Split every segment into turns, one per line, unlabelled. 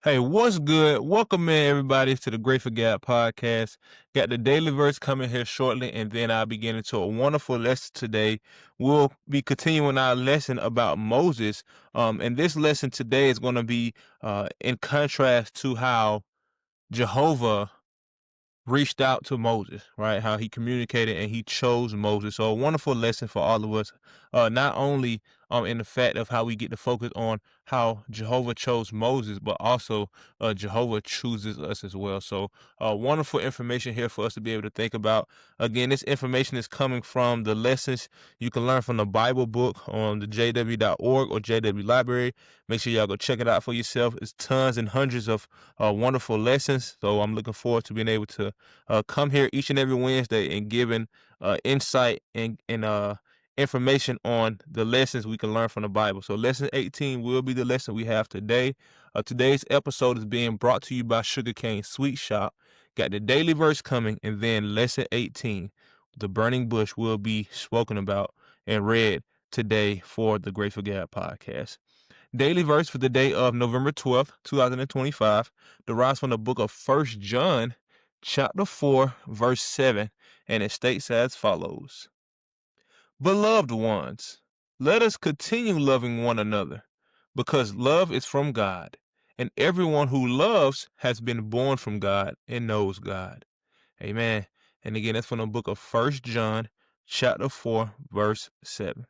Hey, what's good? Welcome in everybody to the Grateful Gab Podcast. Got the daily verse coming here shortly, and then I'll be getting into a wonderful lesson today. We'll be continuing our lesson about Moses. And this lesson today is going to be in contrast to how Jehovah reached out to Moses, right? How he communicated and he chose Moses. So a wonderful lesson for all of us, not only in the fact of how we get to focus on how Jehovah chose Moses, but also Jehovah chooses us as well. So wonderful information here for us to be able to think about. Again, this information is coming from the lessons you can learn from the Bible book on the jw.org or JW Library. Make sure y'all go check it out for yourself. It's tons and hundreds of wonderful lessons. So I'm looking forward to being able to come here each and every Wednesday and giving insight and information on the lessons we can learn from the Bible. So lesson 18 will be the lesson we have today. Today's episode is being brought to you by Sugarcane Sweet Shop. Got the daily verse coming, and then lesson 18, the burning bush, will be spoken about and read today for the Grateful Gab Podcast. Daily verse for the day of November 12th, 2025, derives from the book of 1 John, chapter 4, verse 7, and it states as follows. Beloved ones, let us continue loving one another, because love is from God, and everyone who loves has been born from God and knows God. Amen. And again, that's from the book of 1 John, chapter 4, verse 7.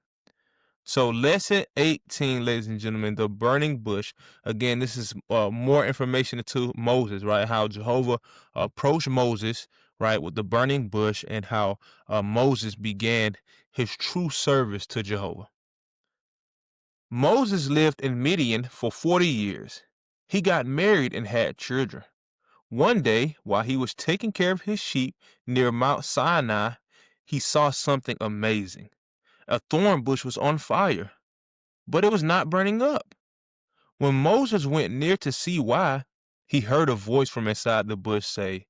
So lesson 18, ladies and gentlemen, the burning bush. Again, this is more information to Moses, right? How Jehovah approached Moses, right, with the burning bush, and how Moses began his true service to Jehovah. Moses lived in Midian for 40 years. He got married and had children. One day, while he was taking care of his sheep near Mount Sinai, he saw something amazing. A thorn bush was on fire, but it was not burning up. When Moses went near to see why, he heard a voice from inside the bush say,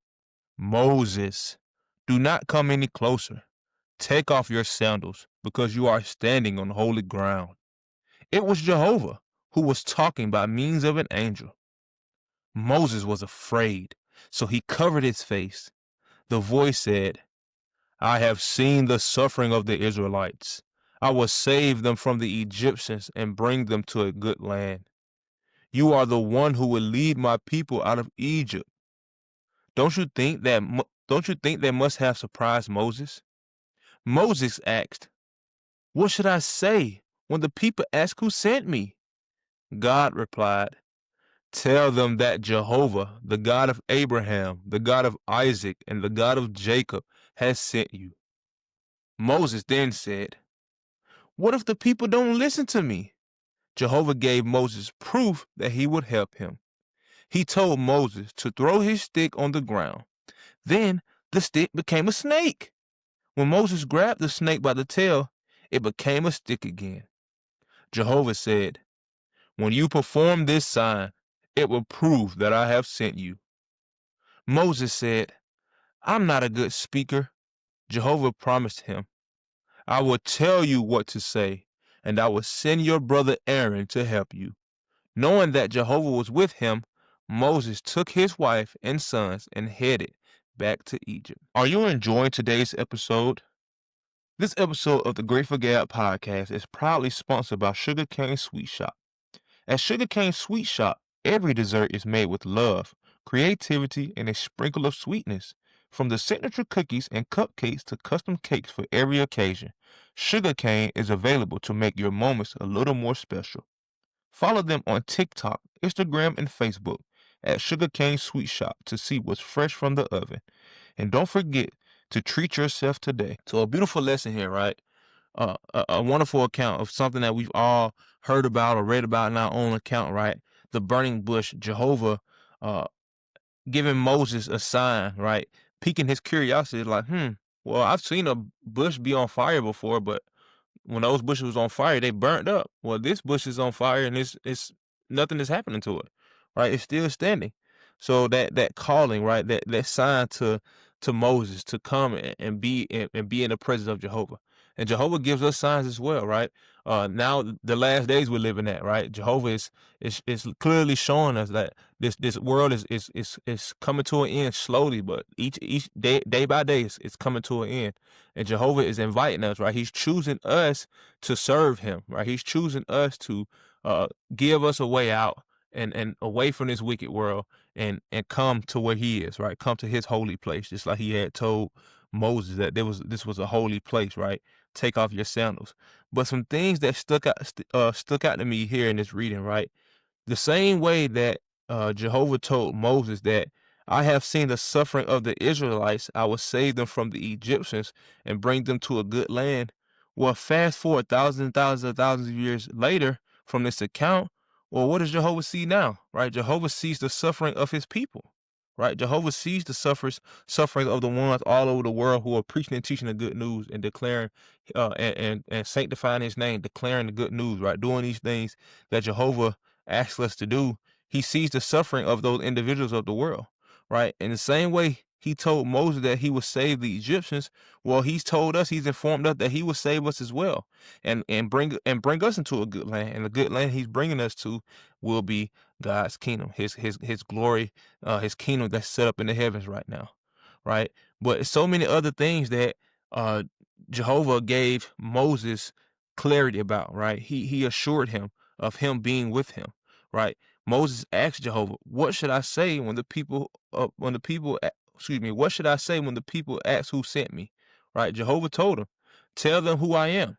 Moses, do not come any closer. Take off your sandals, because you are standing on holy ground. It was Jehovah, who was talking by means of an angel. Moses was afraid, so he covered his face. The voice said, I have seen the suffering of the Israelites. I will save them from the Egyptians and bring them to a good land. You are the one who will lead my people out of Egypt. Don't you think that must have surprised Moses? Moses asked, What should I say when the people ask who sent me? God replied, Tell them that Jehovah, the God of Abraham, the God of Isaac, and the God of Jacob, has sent you. Moses then said, What if the people don't listen to me? Jehovah gave Moses proof that he would help him. He told Moses to throw his stick on the ground. Then the stick became a snake. When Moses grabbed the snake by the tail, it became a stick again. Jehovah said, When you perform this sign, it will prove that I have sent you. Moses said, I'm not a good speaker. Jehovah promised him, I will tell you what to say, and I will send your brother Aaron to help you. Knowing that Jehovah was with him, Moses took his wife and sons and headed back to Egypt. Are you enjoying today's episode? This episode of the Grateful Gab Podcast is proudly sponsored by Sugarcane Sweet Shop. At Sugarcane Sweet Shop, every dessert is made with love, creativity, and a sprinkle of sweetness. From the signature cookies and cupcakes to custom cakes for every occasion, Sugarcane is available to make your moments a little more special. Follow them on TikTok, Instagram, and Facebook at Sugarcane Sweet Shop to see what's fresh from the oven. And don't forget to treat yourself today. So a beautiful lesson here, right? A wonderful account of something that we've all heard about or read about in our own account, right? The burning bush, Jehovah uh, giving Moses a sign, right? Piquing his curiosity, like, well, I've seen a bush be on fire before, but when those bushes was on fire, they burnt up. Well, this bush is on fire and it's nothing is happening to it, right? It's still standing. So that calling, right? That sign to Moses to come and be in the presence of Jehovah. And Jehovah gives us signs as well, right? Now the last days we're living at, right? Jehovah is clearly showing us that this world is coming to an end slowly, but each day by day it's coming to an end. And Jehovah is inviting us, right? He's choosing us to serve him, right? He's choosing us to give us a way out and away from this wicked world and come to where he is, right? Come to his holy place, just like he had told Moses that this was a holy place, right? Take off your sandals. But some things that stuck out to me here in this reading, right? The same way that Jehovah told Moses that I have seen the suffering of the Israelites, I will save them from the Egyptians and bring them to a good land. Well, fast forward thousands and thousands and thousands of years later from this account, well, what does Jehovah see now? Right? Jehovah sees the suffering of his people. Right? Jehovah sees the suffering of the ones all over the world who are preaching and teaching the good news and declaring and sanctifying his name, declaring the good news, right? Doing these things that Jehovah asks us to do. He sees the suffering of those individuals of the world, right? In the same way he told Moses that he would save the Egyptians, well, he's told us, he's informed us that he will save us as well, and bring us into a good land. And the good land he's bringing us to will be God's kingdom, his glory, his kingdom that's set up in the heavens right now, right? But so many other things that uh, Jehovah gave Moses clarity about, right? He assured him of him being with him, right? Moses asked Jehovah, "What should I say when what should I say when the people ask who sent me?" Right? Jehovah told him, "Tell them who I am.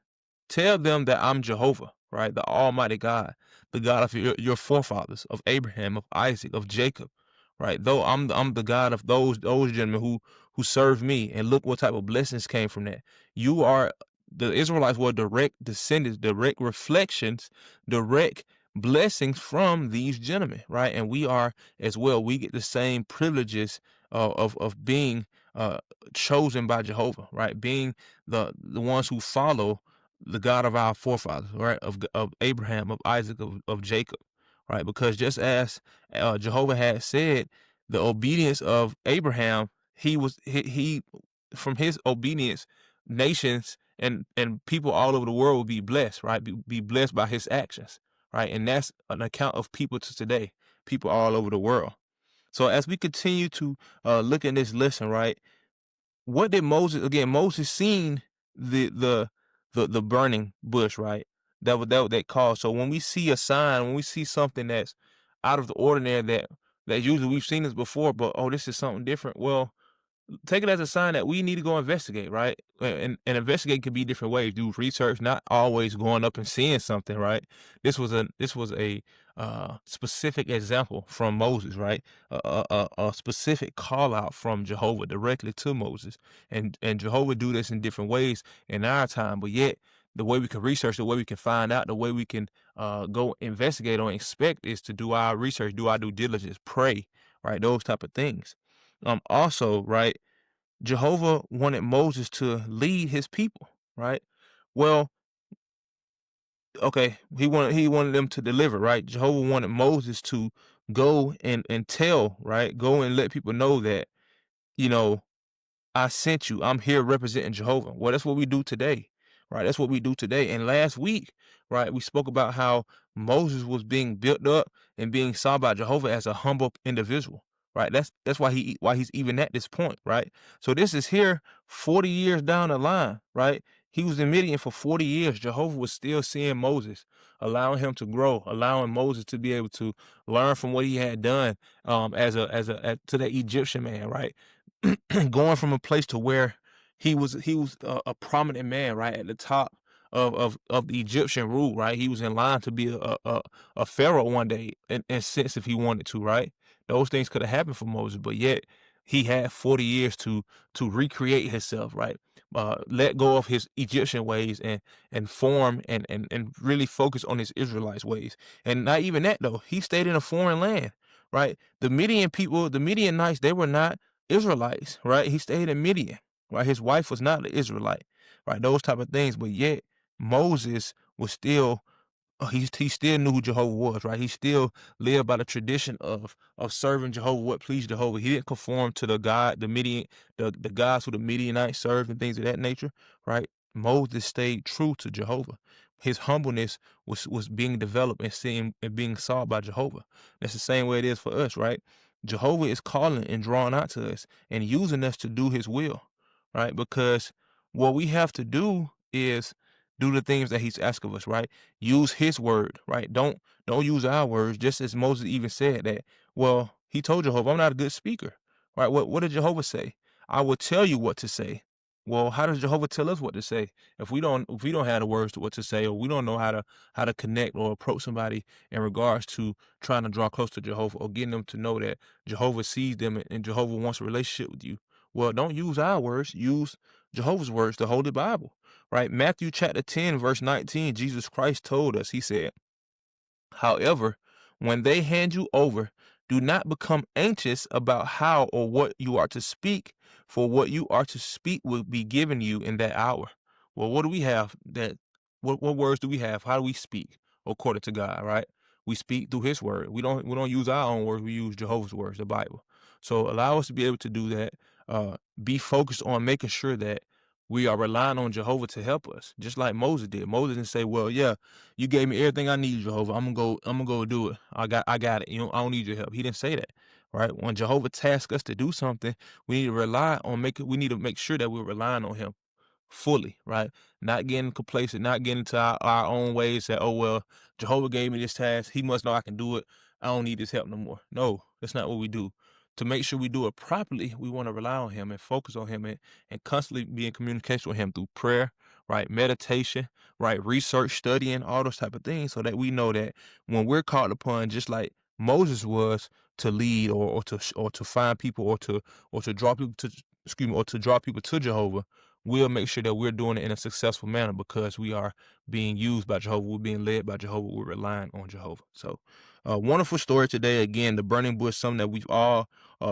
Tell them that I'm Jehovah, right? The Almighty God, the God of your forefathers, of Abraham, of Isaac, of Jacob, right? Though I'm the God of those gentlemen who serve me, and look what type of blessings came from that. You are the Israelites were direct descendants, direct reflections, direct blessings from these gentlemen, right? And we are as well. We get the same privileges of being chosen by Jehovah, right? Being the ones who follow the God of our forefathers, right? Of Abraham, of Isaac, of Jacob, right? Because just as Jehovah had said, the obedience of Abraham, he from his obedience, nations and people all over the world will be blessed, right? Be blessed by his actions, right? And that's an account of people to today, people all over the world. So as we continue to look at this lesson, right? What did Moses again? Moses seen the burning bush, right? That caused. So when we see a sign, when we see something that's out of the ordinary, that usually we've seen this before, but oh, this is something different. Well, take it as a sign that we need to go investigate, right? And investigate could be different ways. Do research, not always going up and seeing something, right? This was a specific example from Moses, right? A specific call out from Jehovah directly to Moses, and Jehovah do this in different ways in our time, but yet the way we can research, the way we can find out, the way we can go investigate or inspect is to do our research, do our due diligence, pray, right? Those type of things. Also, right, Jehovah wanted Moses to lead his people, right? Well, okay, he wanted them to deliver, right? Jehovah wanted Moses to go and tell, right? Go and let people know that, you know, I sent you. I'm here representing Jehovah. Well, that's what we do today, right? That's what we do today. And last week, right, we spoke about how Moses was being built up and being saw by Jehovah as a humble individual, right? That's why he's even at this point, right? So this is here 40 years down the line, right? He was in Midian for 40 years. Jehovah was still seeing Moses, allowing him to grow, allowing Moses to be able to learn from what he had done to that Egyptian man, right? Going from a place to where he was a prominent man, right, at the top of the Egyptian rule, right? He was in line to be a pharaoh one day, in sense, if he wanted to, right? Those things could have happened for Moses, but yet he had 40 years to recreate himself, right? Let go of his Egyptian ways and form and really focus on his Israelites ways. And not even that though, he stayed in a foreign land, right? The Midian people, the Midianites, they were not Israelites, right? He stayed in Midian, right? His wife was not an Israelite, right? Those type of things. But yet Moses was still he still knew who Jehovah was, right? He still lived by the tradition of serving Jehovah, what pleased Jehovah. He didn't conform to the gods who the Midianites served and things of that nature, right? Moses stayed true to Jehovah. His humbleness was being developed and seen and being saw by Jehovah. That's the same way it is for us, right? Jehovah is calling and drawing out to us and using us to do his will, right? Because what we have to do is do the things that he's asking of us, right? Use his word, right? Don't use our words, just as Moses even said that, well, he told Jehovah, I'm not a good speaker. Right? What did Jehovah say? I will tell you what to say. Well, how does Jehovah tell us what to say if we don't have the words to what to say, or we don't know how to connect or approach somebody in regards to trying to draw close to Jehovah or getting them to know that Jehovah sees them and Jehovah wants a relationship with you? Well, don't use our words, use Jehovah's words, the Holy Bible, right? Matthew chapter 10, verse 19, Jesus Christ told us, he said, however, when they hand you over, do not become anxious about how or what you are to speak, for what you are to speak will be given you in that hour. Well, what do we have that what words do we have? How do we speak according to God, right? We speak through his word. We don't use our own words, we use Jehovah's words, the Bible. So allow us to be able to do that. Be focused on making sure that we are relying on Jehovah to help us, just like Moses did. Moses didn't say, well, yeah, you gave me everything I need, Jehovah. I'm gonna go do it. I got it. I don't need your help. He didn't say that. Right? When Jehovah tasks us to do something, we need to make sure that we're relying on him fully, right? Not getting complacent, not getting into our own ways that, oh, well, Jehovah gave me this task. He must know I can do it. I don't need his help no more. No, that's not what we do. To make sure we do it properly, we want to rely on him and focus on him and constantly be in communication with him through prayer, right? Meditation, right? Research, studying, all those type of things, so that we know that when we're called upon, just like Moses was, to lead or to find people or to draw people to or to draw people to Jehovah, we'll make sure that we're doing it in a successful manner because we are being used by Jehovah. We're being led by Jehovah. We're relying on Jehovah. So, wonderful story today. Again, the burning bush, something that we've all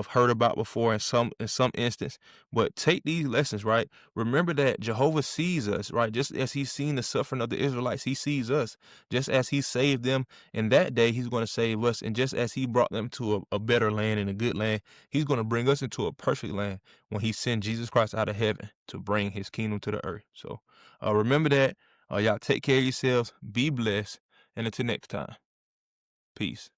heard about before in some instance. But take these lessons, right? Remember that Jehovah sees us, right? Just as he's seen the suffering of the Israelites, he sees us. Just as he saved them in that day, he's going to save us. And just as he brought them to a better land and a good land, he's going to bring us into a perfect land when he sent Jesus Christ out of heaven to bring his kingdom to the earth. So remember that. Y'all take care of yourselves. Be blessed. And until next time, peace.